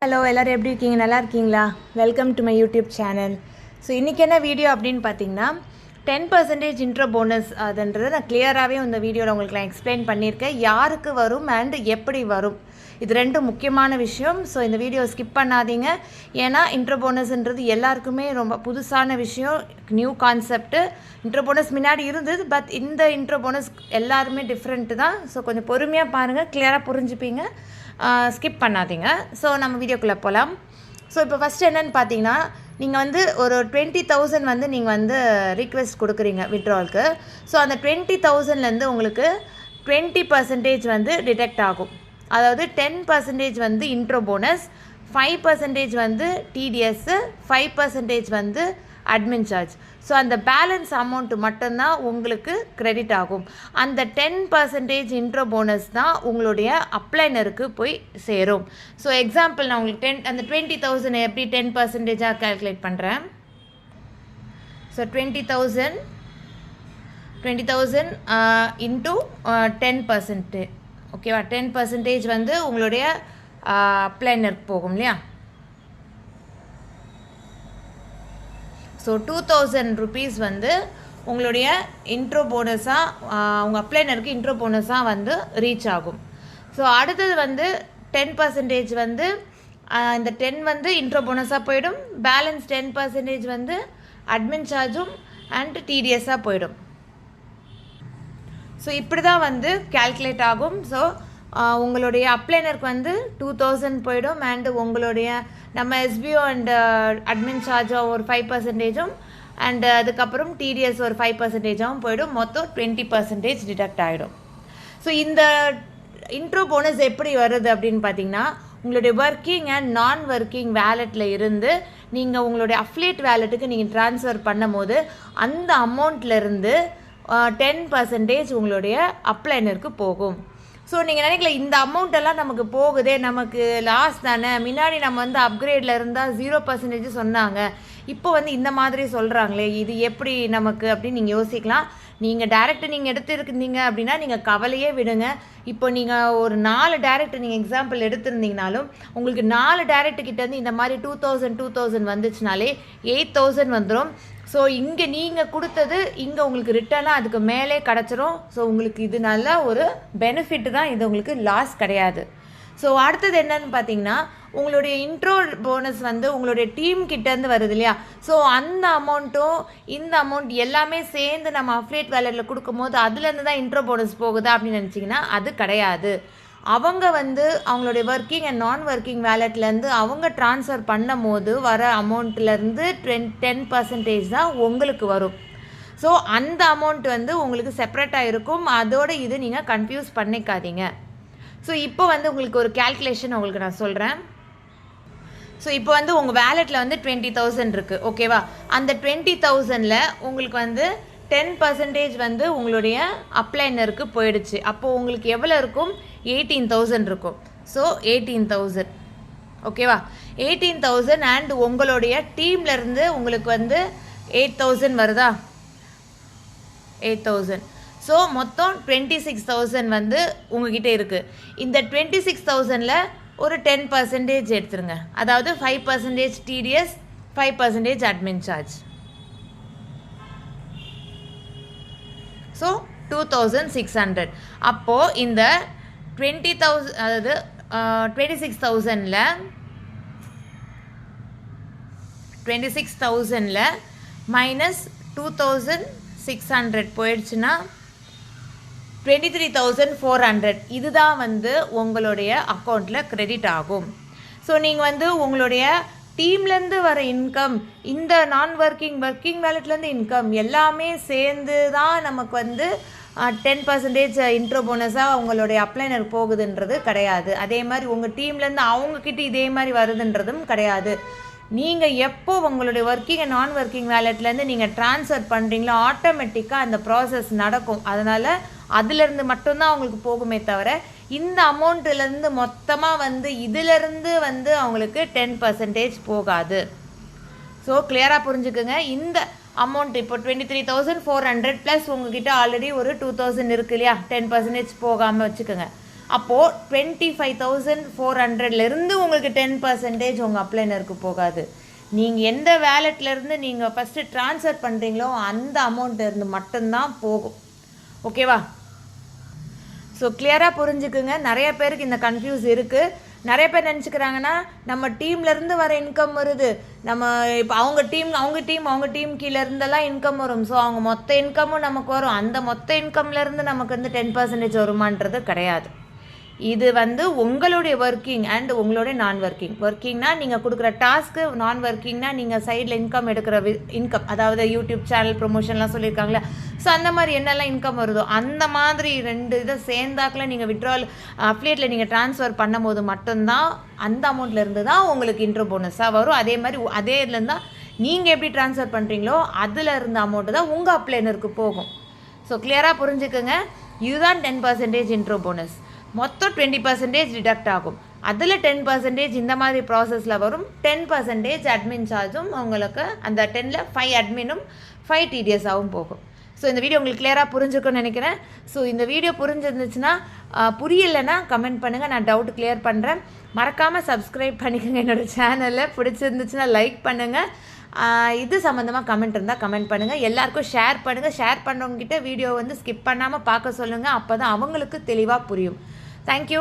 Hello எல்லோரும் எப்படி இருக்கீங்க? நல்லா இருக்கீங்களா? Welcome to my YouTube channel. So இன்றைக்கி என்ன வீடியோ அப்படின்னு பார்த்தீங்கன்னா 10% இன்ட்ரோ போனஸ் அதுன்றதை நான் கிளியராகவே இந்த வீடியோவில் உங்களுக்கு நான் எக்ஸ்பிளைன் பண்ணியிருக்கேன். யாருக்கு வரும் அண்ட் எப்படி வரும், இது ரெண்டும் முக்கியமான விஷயம். ஸோ இந்த வீடியோ ஸ்கிப் பண்ணாதீங்க. ஏன்னா இன்ட்ரோ போனஸ்ன்றது எல்லாருக்குமே ரொம்ப புதுசான விஷயம், நியூ கான்செப்ட்டு. இன்ட்ரோ போனஸ் முன்னாடி இருந்தது, பட் இந்த இன்ட்ரோ போனஸ் எல்லாருமே டிஃப்ரெண்ட்டு தான். ஸோ கொஞ்சம் பொறுமையாக பாருங்கள், கிளியராக புரிஞ்சுப்பீங்க, ஸ்கிப் பண்ணாதீங்க. ஸோ நம்ம வீடியோக்குள்ளே போகலாம். ஸோ இப்போ ஃபஸ்ட்டு என்னென்னு பார்த்தீங்கன்னா, நீங்கள் வந்து ஒரு 20,000 வந்து நீங்கள் வந்து ரிக்வெஸ்ட் கொடுக்குறீங்க விட்ராலுக்கு. ஸோ அந்த 20,000லேருந்து உங்களுக்கு 20% வந்து டிடெக்ட் ஆகும். அதாவது 10% வந்து இன்ட்ரோ போனஸ், 5% வந்து டிடிஎஸ்ஸு, 5% வந்து அட்மின் சார்ஜ். ஸோ அந்த பேலன்ஸ் அமௌண்ட்டு மட்டும்தான் உங்களுக்கு கிரெடிட் ஆகும். அந்த 10% இன்ட்ரோ போனஸ் தான் உங்களுடைய அப்ளைனருக்கு போய் சேரும். ஸோ எக்ஸாம்பிள் நான் உங்களுக்கு அந்த 20,000 எப்படி 10%ஆக கால்குலேட் பண்ணுறேன். ஸோ 20,000 இன்ட்டு 10%, ஓகேவா? 10% வந்து உங்களுடைய அப்ளைனருக்கு போகும் இல்லையா? ஸோ 2,000 rupees வந்து உங்களுடைய இன்ட்ரோ போனஸாக உங்கள் அப்ளைனருக்கு இன்ட்ரோ போனஸாக வந்து ரீச் ஆகும். ஸோ அடுத்தது வந்து 10% வந்து இந்த 10 வந்து இன்ட்ரோ போனஸாக போயிடும். பேலன்ஸ் 10% வந்து அட்மின் சார்ஜும் அண்ட் டிடிஎஸ்ஸாக போயிடும். ஸோ இப்படி தான் வந்து கேல்குலேட் ஆகும். ஸோ உங்களுடைய அப்ளைனருக்கு வந்து 2,000 போயிடும் அண்டு உங்களுடைய நம்ம எஸ்பிஓ அண்ட் அட்மின் சார்ஜும் ஒரு 5%, அண்டு அதுக்கப்புறம் டிடிஎஸ் ஒரு 5%ஆகவும் போயிடும். மொத்தம் 20% டிடக்ட் ஆகிடும். ஸோ இந்த இன்ட்ரோ போனஸ் எப்படி வருது அப்படின்னு பார்த்தீங்கன்னா, உங்களுடைய ஒர்க்கிங் அண்ட் நான் ஒர்க்கிங் வேலெட்டில் இருந்து நீங்கள் உங்களுடைய அஃப்லியேட் வேலெட்டுக்கு நீங்கள் ட்ரான்ஸ்ஃபர் பண்ணும் போது அந்த அமௌண்ட்லேருந்து 10% உங்களுடைய அப்ளைனருக்கு போகும். ஸோ நீங்கள் நினைக்கல இந்த அமௌண்ட்டெல்லாம் நமக்கு போகுதே, நமக்கு லாஸ் தானே, முன்னாடி நம்ம வந்து அப்கிரேடில் இருந்தால் 0% சொன்னாங்க, இப்போ வந்து இந்த மாதிரி சொல்கிறாங்களே, இது எப்படி நமக்கு அப்படின்னு நீங்கள் யோசிக்கலாம். நீங்கள் டேரெக்ட் நீங்கள் எடுத்துருந்தீங்க அப்படின்னா நீங்கள் கவலையே விடுங்க. இப்போ நீங்கள் ஒரு 4 டேரெக்ட் நீங்கள் எக்ஸாம்பிள் எடுத்திருந்தீங்கனாலும் உங்களுக்கு 4 டேரெக்ட்டுக்கிட்டேருந்து இந்த மாதிரி 2,000 வந்துச்சுனாலே 8,000 வந்துடும். ஸோ இங்கே நீங்கள் கொடுத்தது இங்கே உங்களுக்கு ரிட்டர்னாக அதுக்கு மேலே கிடச்சிரும். ஸோ உங்களுக்கு இது நல்ல ஒரு பெனிஃபிட் தான், இது உங்களுக்கு லாஸ் கிடையாது. ஸோ அடுத்தது என்னன்னு பார்த்தீங்கன்னா, உங்களுடைய இன்ட்ரோ போனஸ் வந்து உங்களுடைய டீம் கிட்டேருந்து வருது இல்லையா? ஸோ அந்த அமௌண்ட்டும் இந்த அமௌண்ட் எல்லாமே சேர்ந்து நம்ம அஃப்லியேட் வேலெட்டில் கொடுக்கும்போது அதுலேருந்து தான் இன்ட்ரோ போனஸ் போகுதா அப்படின்னு நினச்சிங்கன்னா அது கிடையாது. அவங்க வந்து அவங்களுடைய ஒர்க்கிங் அண்ட் நான் ஒர்க்கிங் வேலெட்லேருந்து அவங்க ட்ரான்ஸ்ஃபர் பண்ணும் போது வர அமௌண்ட்லேருந்து 10% தான் உங்களுக்கு வரும். ஸோ அந்த அமௌண்ட் வந்து உங்களுக்கு செப்பரேட்டாக இருக்கும். அதோடு இது நீங்கள் கன்ஃபியூஸ் பண்ணிக்காதீங்க. ஸோ இப்போ வந்து உங்களுக்கு ஒரு கேல்குலேஷன் உங்களுக்கு நான் சொல்கிறேன். ஸோ இப்போ வந்து உங்கள் வேலெட்டில் வந்து 20,000 இருக்குது, ஓகேவா? அந்த 20,000ல் உங்களுக்கு வந்து 10% வந்து உங்களுடைய அப்ளைனருக்கு போயிடுச்சு. அப்போது உங்களுக்கு எவ்வளோ இருக்கும்? 18,000 இருக்கும். ஸோ 18,000, ஓகேவா? 18,000 அண்ட் உங்களுடைய டீம்லேருந்து உங்களுக்கு வந்து 8,000 வருதா? 8,000. ஸோ மொத்தம் 26,000 வந்து உங்ககிட்ட இருக்குது. இந்த 26,000ல் ஒரு 10% எடுத்துருங்க. அதாவது 5% டிடிஎஸ், 5% அட்மின் சார்ஜ். ஸோ 2,600. அப்போது இந்த 20,000 அதாவது 26,000ல் மைனஸ் 2,600 போயிடுச்சுன்னா 23,400 இதுதான் வந்து உங்களுடைய அக்கௌண்ட்டில் கிரெடிட் ஆகும். ஸோ நீங்கள் வந்து உங்களுடைய டீம்லேருந்து வர இன்கம், இந்த நான் ஒர்க்கிங் வேலெட்லேருந்து இன்கம் எல்லாமே சேர்ந்து தான் நமக்கு வந்து 10% இன்ட்ரோ போனஸாக உங்களுடைய அப்ளைனர் போகுதுன்றது கிடையாது. அதே மாதிரி உங்கள் டீம்லேருந்து அவங்கக்கிட்ட இதே மாதிரி வருதுன்றதும் கிடையாது. நீங்கள் எப்போ உங்களுடைய ஒர்க்கிங் அண்ட் நான் ஒர்க்கிங் வேலெட்லேருந்து நீங்கள் ட்ரான்ஸ்ஃபர் பண்ணுறீங்களோ ஆட்டோமேட்டிக்காக அந்த ப்ராசஸ் நடக்கும். அதனால் அதிலேருந்து மட்டும்தான் அவங்களுக்கு போகுமே தவிர இந்த அமௌண்ட்டிலேருந்து மொத்தமாக வந்து இதிலேருந்து வந்து அவங்களுக்கு 10% போகாது. ஸோ கிளியராக புரிஞ்சுக்குங்க. இந்த அமௌண்ட் இப்போ 23,400 ப்ளஸ் உங்ககிட்ட ஆல்ரெடி ஒரு 2,000 இருக்குது இல்லையா? 10% போகாமல் வச்சுக்கோங்க. அப்போது 25,400லேருந்து உங்களுக்கு 10% உங்கள் அப்ளைனருக்கு போகாது. நீங்கள் எந்த வேலெட்லேருந்து நீங்கள் ஃபஸ்ட்டு ட்ரான்ஸ்ஃபர் பண்ணுறீங்களோ அந்த அமௌண்ட்லேருந்து மட்டும்தான் போகும். ஓகேவா? ஸோ கிளியராக புரிஞ்சுக்குங்க. நிறைய பேருக்கு இந்த கன்ஃபியூஸ் இருக்குது. நிறைய பேர் நினச்சிக்கிறாங்கன்னா நம்ம டீம்லேருந்து வர இன்கம் வருது, நம்ம இப்போ அவங்க டீம் கீழே இருந்தெல்லாம் இன்கம் வரும், ஸோ அவங்க மொத்த இன்கமும் நமக்கு வரும், அந்த மொத்த இன்கம்லேருந்து நமக்கு வந்து 10% வருமானது கிடையாது. இது வந்து உங்களுடைய ஒர்க்கிங் அண்ட் உங்களுடைய நான் ஒர்க்கிங்னா நீங்கள் கொடுக்குற டாஸ்க்கு, நான் ஒர்க்கிங்னா நீங்கள் சைடில் இன்கம் எடுக்கிற இன்கம், அதாவது யூடியூப் சேனல் ப்ரொமோஷன்லாம் சொல்லியிருக்காங்களே, ஸோ அந்த மாதிரி என்னெல்லாம் இன்கம் வருதோ அந்த மாதிரி 2 இதை சேர்ந்தாக்கில் நீங்கள் விட்ரால் அஃபிலியேட்டில் நீங்கள் ட்ரான்ஸ்ஃபர் பண்ணும்போது மட்டும்தான் அந்த அமௌண்ட்லேருந்து தான் உங்களுக்கு இன்ட்ரோ போனஸாக வரும். அதே மாதிரி அதே இதுலேருந்து தான் நீங்கள் எப்படி ட்ரான்ஸ்ஃபர் பண்ணுறீங்களோ அதில் இருந்த அமௌண்ட்டு தான் உங்கள் அப்ளைனருக்கு போகும். ஸோ கிளியராக புரிஞ்சுக்குங்க. இதுதான் 10% இன்ட்ரோ போனஸ். மொத்தம் 20% டிடக்ட் ஆகும். அதில் 10% இந்த மாதிரி ப்ராசஸில் வரும். 10% அட்மின் சார்ஜும் உங்களுக்கு அந்த 10ல் 5 அட்மினும் 5 டிடிஎஸாகவும் போகும். ஸோ இந்த வீடியோ உங்களுக்கு கிளியராக புரிஞ்சுக்குன்னு நினைக்கிறேன். ஸோ இந்த வீடியோ புரிஞ்சிருந்துச்சுன்னா, புரியலைன்னா கமெண்ட் பண்ணுங்கள், நான் டவுட் கிளியர் பண்ணுறேன். மறக்காமல் சப்ஸ்கிரைப் பண்ணிக்கோங்க என்னோடய சேனலில். பிடிச்சிருந்துச்சுன்னா லைக் பண்ணுங்கள். இது சம்மந்தமாக கமெண்ட் இருந்தால் கமெண்ட் பண்ணுங்கள். எல்லாருக்கும் ஷேர் பண்ணுங்கள். ஷேர் பண்ணுறவங்ககிட்ட வீடியோ வந்து ஸ்கிப் பண்ணாமல் பார்க்க சொல்லுங்கள். அப்போ தான் அவங்களுக்கு தெளிவாக புரியும். தேங்க்யூ.